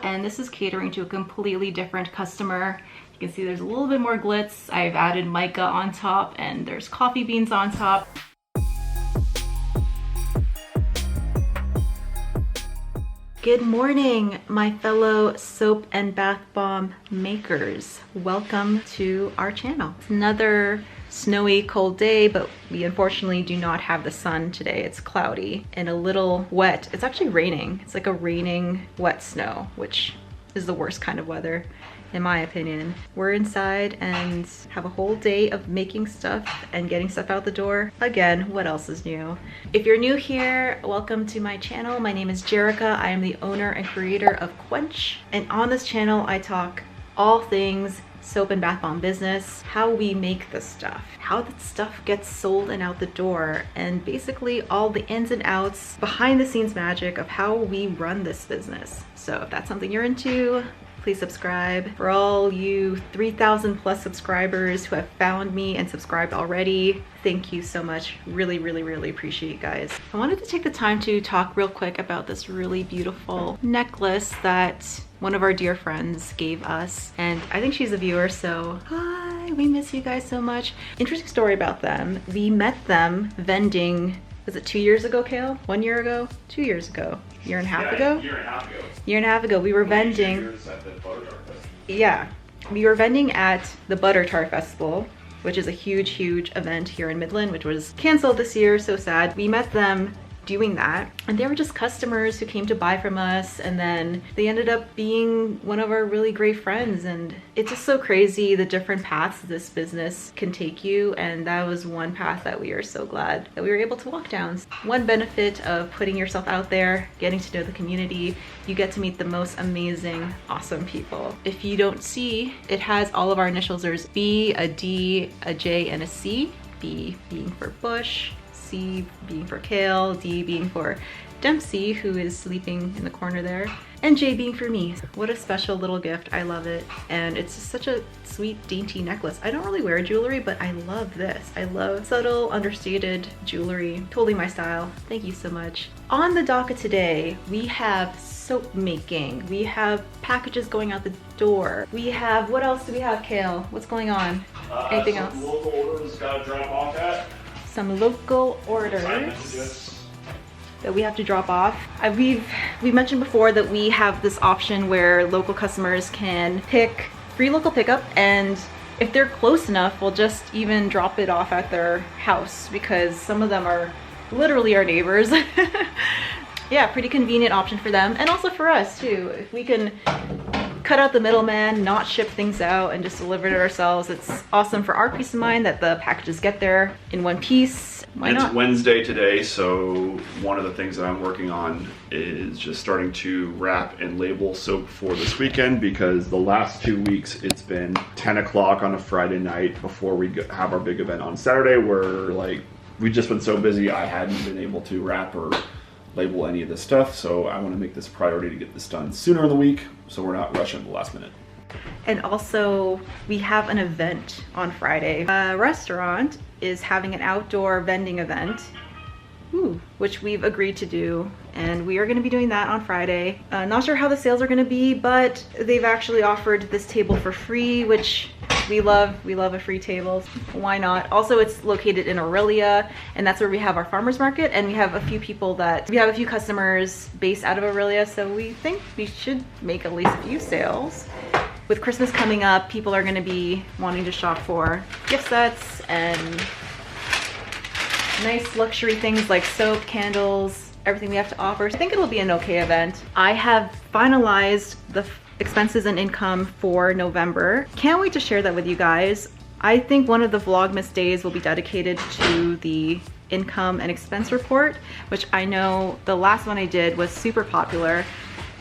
and this is catering to a completely different customer. You can see there's a little bit more glitz. I've added mica on top and there's coffee beans on top. Good morning, my fellow soap and bath bomb makers. Welcome to our channel. It's another snowy, cold day, but we unfortunately do not have the sun today. It's cloudy and a little wet. It's actually raining. It's like a raining wet snow, which is the worst kind of weather in my opinion. We're inside and have a whole day of making stuff and getting stuff out the door. Again, what else is new? If you're new here, welcome to my channel. My name is Jerica. I am the owner and creator of Quench. And on this channel, I talk all things soap and bath bomb business, how we make the stuff, how the stuff gets sold and out the door, and basically all the ins and outs, behind the scenes magic of how we run this business. So if that's something you're into, please subscribe. For all you 3,000 plus subscribers who have found me and subscribed already, thank you so much. Really, really, really appreciate you guys. I wanted to take the time to talk real quick about this really beautiful necklace that one of our dear friends gave us. And I think she's a viewer, so hi, we miss you guys so much. Interesting story about them. We met them vending, was it 2 years ago, Kale? 1 year ago? 2 years ago? Year and a half ago? Year and a half ago. Year and a half ago, we were vending. Yeah, we were vending at the Butter Tart Festival, which is a huge, huge event here in Midland, which was canceled this year, so sad. We met them doing that, and they were just customers who came to buy from us, and then they ended up being one of our really great friends. And it's just so crazy the different paths this business can take you, and that was one path that we are so glad that we were able to walk down. One benefit of putting yourself out there, getting to know the community, you get to meet the most amazing, awesome people. If you don't see, it has all of our initials. There's B, a D, a J, and a C. B being for Bush, C being for Kale, D being for Dempsey, who is sleeping in the corner there, and J being for me. What a special little gift. I love it. And it's just such a sweet, dainty necklace. I don't really wear jewelry, but I love this. I love subtle, understated jewelry. Totally my style. Thank you so much. On the docket today, we have soap making. We have packages going out the door. We have, what else do we have, Kale? What's going on? Anything else? Local orders gotta drop off at. Some local orders that we have to drop off. We mentioned before that we have this option where local customers can pick free local pickup, and if they're close enough, we'll just even drop it off at their house, because some of them are literally our neighbors. Yeah, pretty convenient option for them, and also for us too. If we can cut out the middleman, not ship things out, and just deliver it ourselves, it's awesome for our peace of mind that the packages get there in one piece. Why not? It's Wednesday today, so one of the things that I'm working on is just starting to wrap and label soap for this weekend, because the last 2 weeks it's been 10 o'clock on a Friday night before we have our big event on Saturday, where like we've just been so busy I hadn't been able to wrap or label any of this stuff. So I want to make this a priority to get this done sooner in the week, so we're not rushing at the last minute. And also, we have an event on Friday. A restaurant is having an outdoor vending event, which we've agreed to do, and we are going to be doing that on Friday. Not sure how the sales are going to be, but they've actually offered this table for free, which we love. We love a free table. Why not? Also, it's located in Aurelia, and that's where we have our farmers market, and we have a few customers based out of Aurelia, so we think we should make at least a few sales. With Christmas coming up, people are going to be wanting to shop for gift sets and nice luxury things like soap, candles, everything we have to offer. I think it'll be an okay event. I have finalized the expenses and income for November. Can't wait to share that with you guys. I think one of the Vlogmas days will be dedicated to the income and expense report, which I know the last one I did was super popular,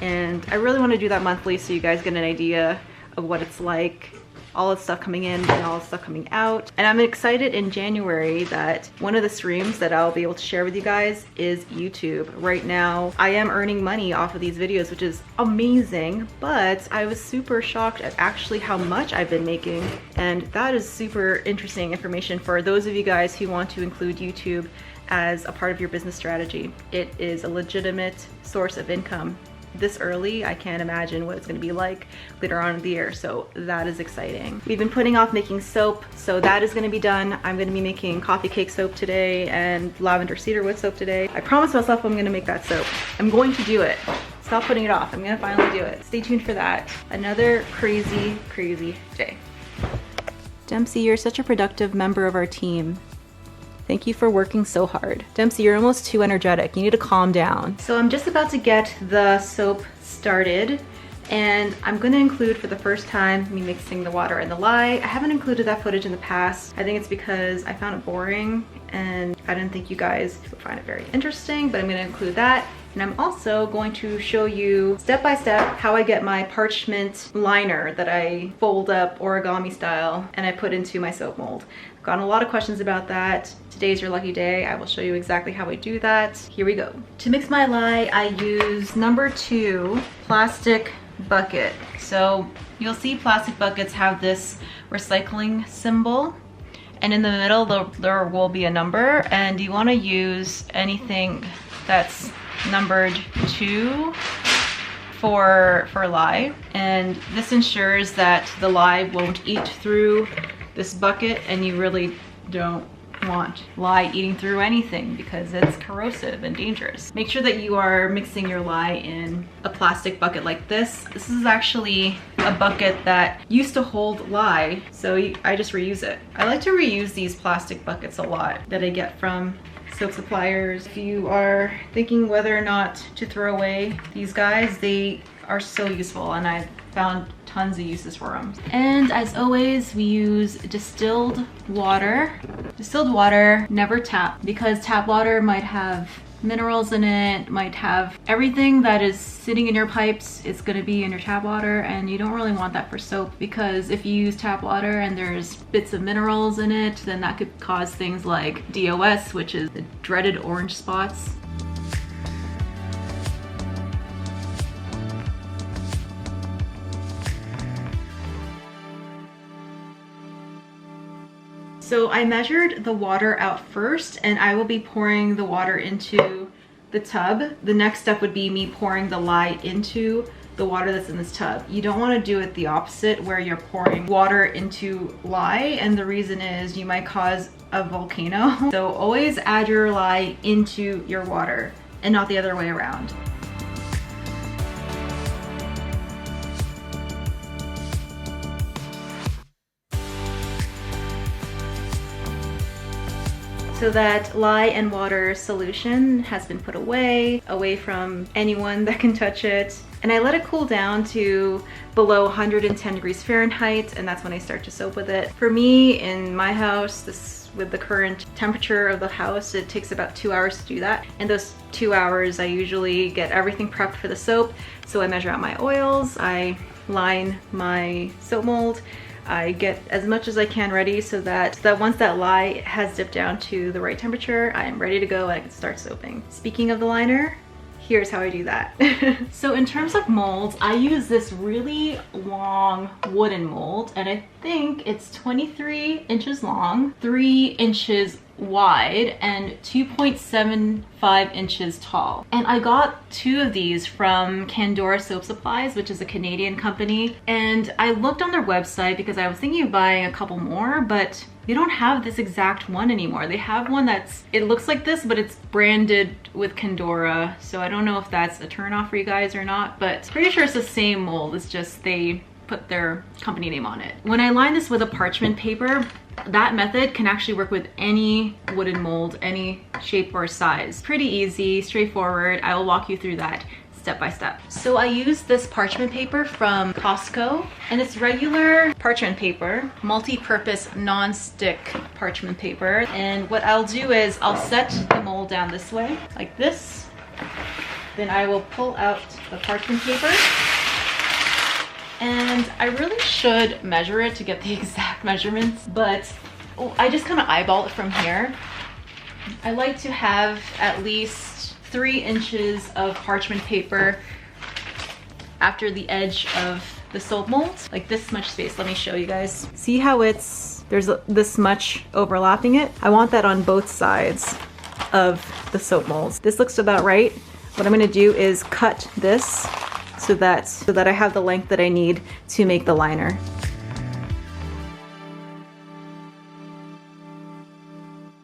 and I really want to do that monthly so you guys get an idea of what it's like, all the stuff coming in and all the stuff coming out. And I'm excited in January that one of the streams that I'll be able to share with you guys is YouTube. Right now, I am earning money off of these videos, which is amazing, but I was super shocked at actually how much I've been making. And that is super interesting information for those of you guys who want to include YouTube as a part of your business strategy. It is a legitimate source of income this early, I can't imagine what it's gonna be like later on in the year. So that is exciting. We've been putting off making soap, so that is gonna be done. I'm gonna be making coffee cake soap today and lavender cedarwood soap today. I promised myself I'm gonna make that soap. I'm going to do it. Stop putting it off. I'm gonna finally do it. Stay tuned for that. Another crazy, crazy day. Dempsey, you're such a productive member of our team. Thank you for working so hard. Dempsey, you're almost too energetic. You need to calm down. So I'm just about to get the soap started, and I'm gonna include for the first time me mixing the water and the lye. I haven't included that footage in the past. I think it's because I found it boring and I didn't think you guys would find it very interesting, but I'm gonna include that. And I'm also going to show you step by step how I get my parchment liner that I fold up origami style and I put into my soap mold. I've gotten a lot of questions about that. Today's your lucky day. I will show you exactly how I do that. Here we go. To mix my lye, I use number 2 plastic bucket. So you'll see plastic buckets have this recycling symbol, and in the middle there will be a number, and you want to use anything that's numbered 2 for lye, and this ensures that the lye won't eat through this bucket, and you really don't want lye eating through anything because it's corrosive and dangerous. Make sure that you are mixing your lye in a plastic bucket like this. This is actually a bucket that used to hold lye, so I just reuse it. I like to reuse these plastic buckets a lot that I get from soap suppliers. If you are thinking whether or not to throw away these guys, they are so useful, and I've found tons of uses for them. And as always, we use distilled water. Distilled water, never tap, because tap water might have minerals in it, might have everything that is sitting in your pipes is going to be in your tap water, and you don't really want that for soap, because if you use tap water and there's bits of minerals in it, then that could cause things like DOS, which is the dreaded orange spots. So I measured the water out first, and I will be pouring the water into the tub. The next step would be me pouring the lye into the water that's in this tub. You don't want to do it the opposite, where you're pouring water into lye, and the reason is you might cause a volcano. So always add your lye into your water and not the other way around. So that lye and water solution has been put away from anyone that can touch it. And I let it cool down to below 110 degrees Fahrenheit, and that's when I start to soap with it. For me, in my house, with the current temperature of the house, it takes about 2 hours to do that. In those 2 hours, I usually get everything prepped for the soap. So I measure out my oils, I line my soap mold, I get as much as I can ready so that once that lye has dipped down to the right temperature, I am ready to go and I can start soaping. Speaking of the liner, here's how I do that. So in terms of molds, I use this really long wooden mold, and I think it's 23 inches long, 3 inches wide, and 2.75 inches tall. And I got 2 of these from Candora Soap Supplies, which is a Canadian company. And I looked on their website because I was thinking of buying a couple more, but they don't have this exact one anymore. They have one it looks like this, but it's branded with Candora. So I don't know if that's a turnoff for you guys or not, but pretty sure it's the same mold. It's just they put their company name on it. When I line this with a parchment paper, that method can actually work with any wooden mold, any shape or size. Pretty easy, straightforward. I will walk you through that step by step. So I use this parchment paper from Costco, and it's regular parchment paper, multi-purpose non-stick parchment paper. And what I'll do is I'll set the mold down this way, like this. Then I will pull out the parchment paper. And I really should measure it to get the exact measurements, but I just kind of eyeball it from here. I like to have at least 3 inches of parchment paper after the edge of the soap mold, like this much space. Let me show you guys. See how there's this much overlapping it? I want that on both sides of the soap molds. This looks about right. What I'm gonna do is cut this so that I have the length that I need to make the liner.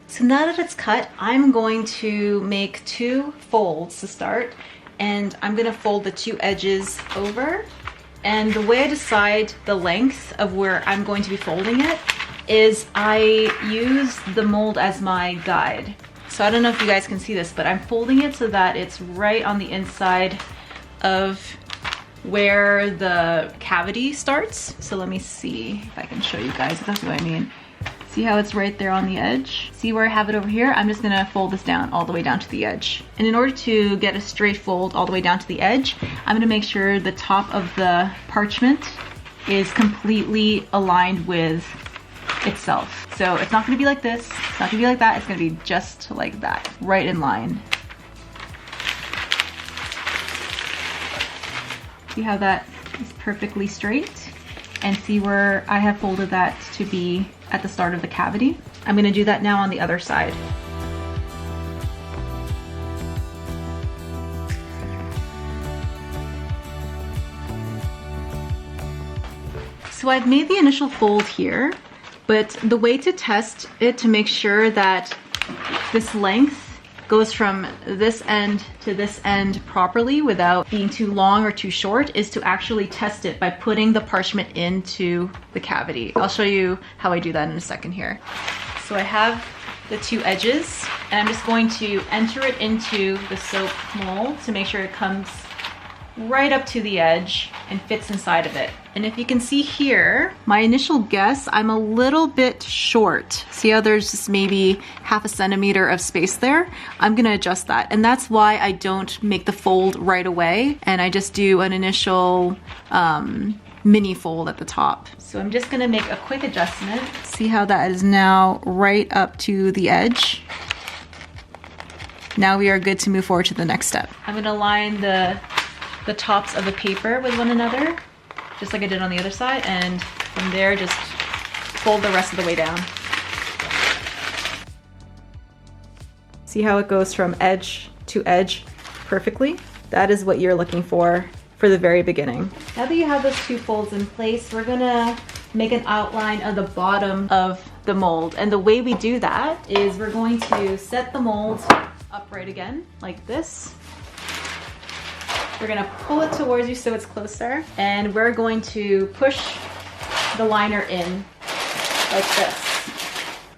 So now that it's cut, I'm going to make 2 folds to start, and I'm gonna fold the 2 edges over. And the way I decide the length of where I'm going to be folding it is I use the mold as my guide. So I don't know if you guys can see this, but I'm folding it so that it's right on the inside of where the cavity starts. So let me see if I can show you guys exactly what I mean. See how it's right there on the edge? See where I have it over here? I'm just gonna fold this down all the way down to the edge. And in order to get a straight fold all the way down to the edge, I'm gonna make sure the top of the parchment is completely aligned with itself. So it's not gonna be like this, it's not gonna be like that, it's gonna be just like that, right in line. See how that is perfectly straight? And see where I have folded that to be at the start of the cavity? I'm gonna do that now on the other side. So I've made the initial fold here, but the way to test it to make sure that this length goes from this end to this end properly without being too long or too short is to actually test it by putting the parchment into the cavity. I'll show you how I do that in a second here. So I have the 2 edges, and I'm just going to enter it into the soap mold to make sure it comes right up to the edge and fits inside of it. And if you can see here, my initial guess, I'm a little bit short. See how there's just maybe ½ centimeter of space there? I'm gonna adjust that. And that's why I don't make the fold right away, and I just do an initial mini fold at the top. So I'm just gonna make a quick adjustment. See how that is now right up to the edge? Now we are good to move forward to the next step. I'm gonna line the tops of the paper with one another, just like I did on the other side, and from there just fold the rest of the way down. See how it goes from edge to edge perfectly? That is what you're looking for the very beginning. Now that you have those 2 folds in place, we're gonna make an outline of the bottom of the mold. And the way we do that is we're going to set the mold upright again, like this. We're gonna pull it towards you so it's closer, and we're going to push the liner in like this.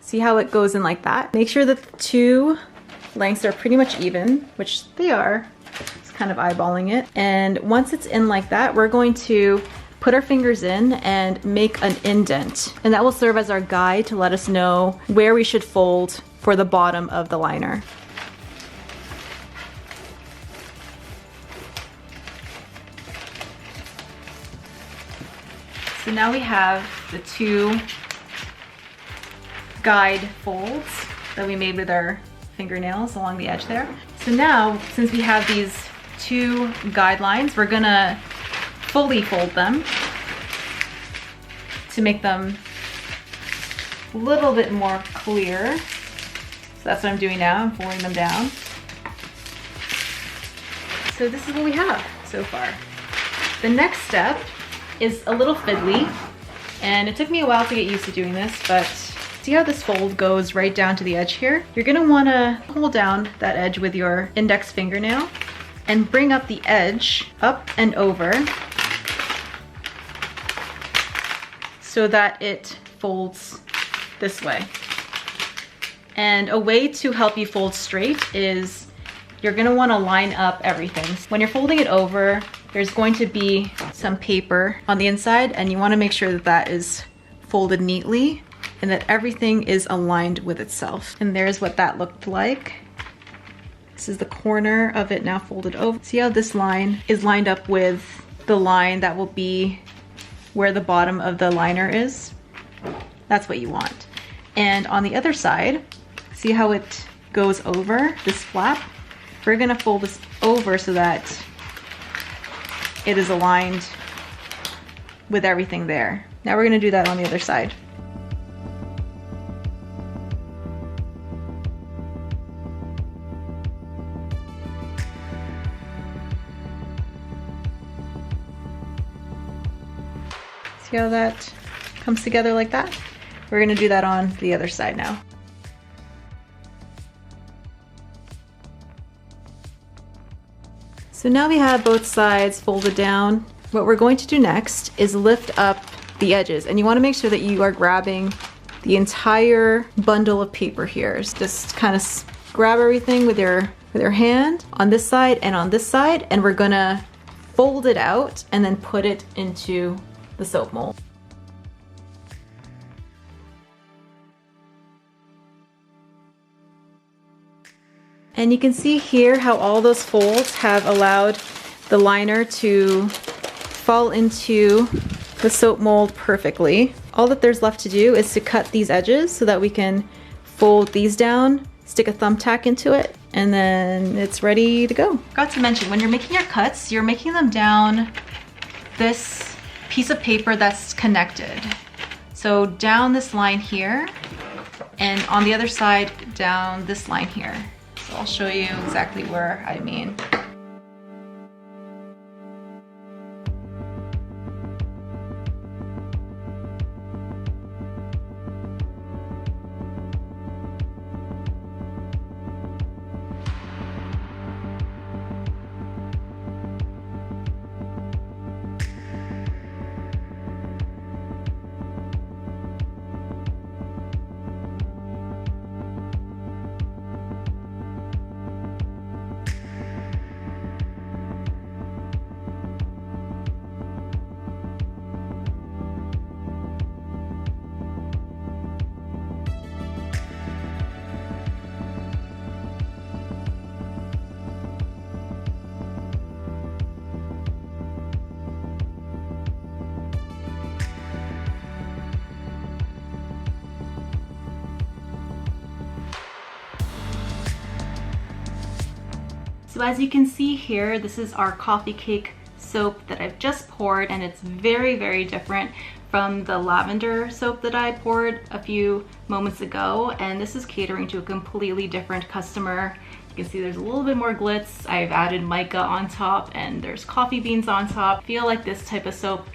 See how it goes in like that? Make sure that the 2 lengths are pretty much even, which they are. It's kind of eyeballing it. And once it's in like that, we're going to put our fingers in and make an indent. And that will serve as our guide to let us know where we should fold for the bottom of the liner. So now we have the 2 guide folds that we made with our fingernails along the edge there. So now, since we have these 2 guidelines, we're gonna fully fold them to make them a little bit more clear. So that's what I'm doing now, I'm folding them down. So this is what we have so far. The next step is a little fiddly, and it took me a while to get used to doing this, but see how this fold goes right down to the edge here? You're gonna wanna hold down that edge with your index fingernail and bring up the edge up and over so that it folds this way. And a way to help you fold straight is you're gonna wanna line up everything. When you're folding it over, there's going to be some paper on the inside, and you wanna make sure that that is folded neatly and that everything is aligned with itself. And there's what that looked like. This is the corner of it now folded over. See how this line is lined up with the line that will be where the bottom of the liner is? That's what you want. And on the other side, see how it goes over this flap? We're gonna fold this over so that it is aligned with everything there. Now we're gonna do that on the other side. See how that comes together like that? We're gonna do that on the other side now. So now we have both sides folded down. What we're going to do next is lift up the edges, and you want to make sure that you are grabbing the entire bundle of paper here. Just kind of grab everything with your hand on this side and on this side, and we're gonna fold it out and then put it into the soap mold. And you can see here how all those folds have allowed the liner to fall into the soap mold perfectly. All that there's left to do is to cut these edges so that we can fold these down, stick a thumbtack into it, and then it's ready to go. Forgot to mention, when you're making your cuts, you're making them down this piece of paper that's connected. So down this line here, and on the other side, down this line here. So I'll show you exactly where I mean. So as you can see here, this is our coffee cake soap that I've just poured, and it's very, very different from the lavender soap that I poured a few moments ago. And this is catering to a completely different customer. You can see there's a little bit more glitz. I've added mica on top, and there's coffee beans on top. I feel like this type of soap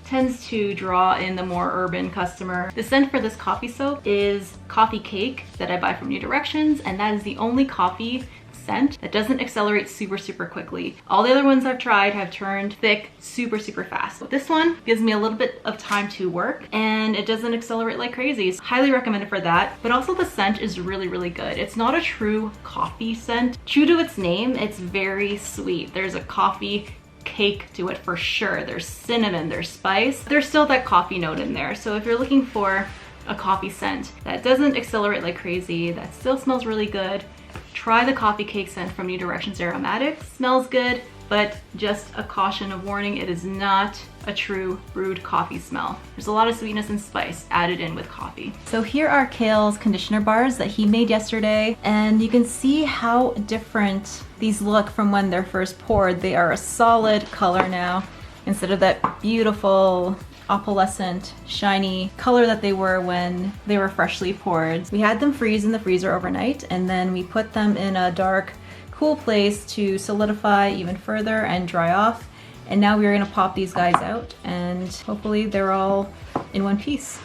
tends to draw in the more urban customer. The scent for this coffee soap is coffee cake that I buy from New Directions, and that is the only coffee scent that doesn't accelerate super quickly. All the other ones I've tried have turned thick super fast. But this one gives me a little bit of time to work, and it doesn't accelerate like crazy. It's highly recommended for that. But also the scent is really good. It's not a true coffee scent. True to its name, it's very sweet. There's a coffee cake to it for sure. There's cinnamon, there's spice. There's still that coffee note in there. So if you're looking for a coffee scent that doesn't accelerate like crazy, that still smells really good, try the coffee cake scent from New Directions Aromatics. Smells good, but just a caution of warning, it is not a true brewed coffee smell. There's a lot of sweetness and spice added in with coffee. So here are Kale's conditioner bars that he made yesterday, and you can see how different these look from when they're first poured. They are a solid color now, instead of that beautiful opalescent, shiny color that they were when they were freshly poured. We had them freeze in the freezer overnight, and then we put them in a dark, cool place to solidify even further and dry off. And now we're gonna pop these guys out, and hopefully they're all in one piece.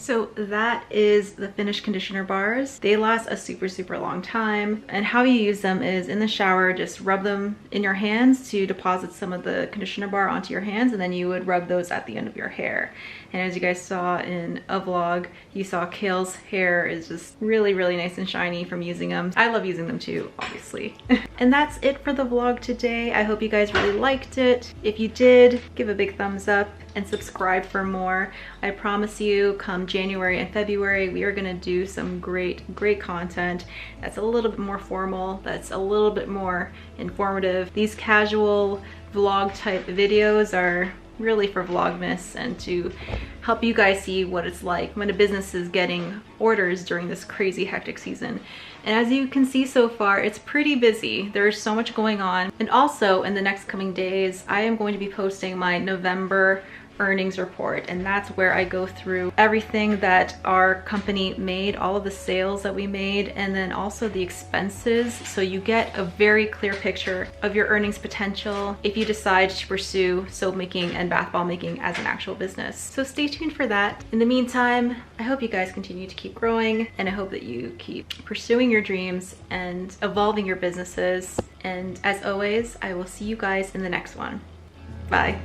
So that is the finished conditioner bars. They last a super long time, and how you use them is in the shower, just rub them in your hands to deposit some of the conditioner bar onto your hands, and then you would rub those at the end of your hair. And as you guys saw in a vlog, you saw Kale's hair is just really nice and shiny from using them. I love using them too, obviously. And that's it for the vlog today. I hope you guys really liked it. If you did, give a big thumbs up and subscribe for more. I promise you, come January and February, we are gonna do some great content that's a little bit more formal, that's a little bit more informative. These casual vlog type videos are really for Vlogmas and to help you guys see what it's like when a business is getting orders during this crazy hectic season. And as you can see so far, it's pretty busy. There's so much going on. And also in the next coming days, I am going to be posting my November earnings report, and that's where I go through everything that our company made, all of the sales that we made, and then also the expenses, so you get a very clear picture of your earnings potential if you decide to pursue soap making and bath bomb making as an actual business. So stay tuned for that. In the meantime, I hope you guys continue to keep growing, and I hope that you keep pursuing your dreams and evolving your businesses. And as always, I will see you guys in the next one. Bye.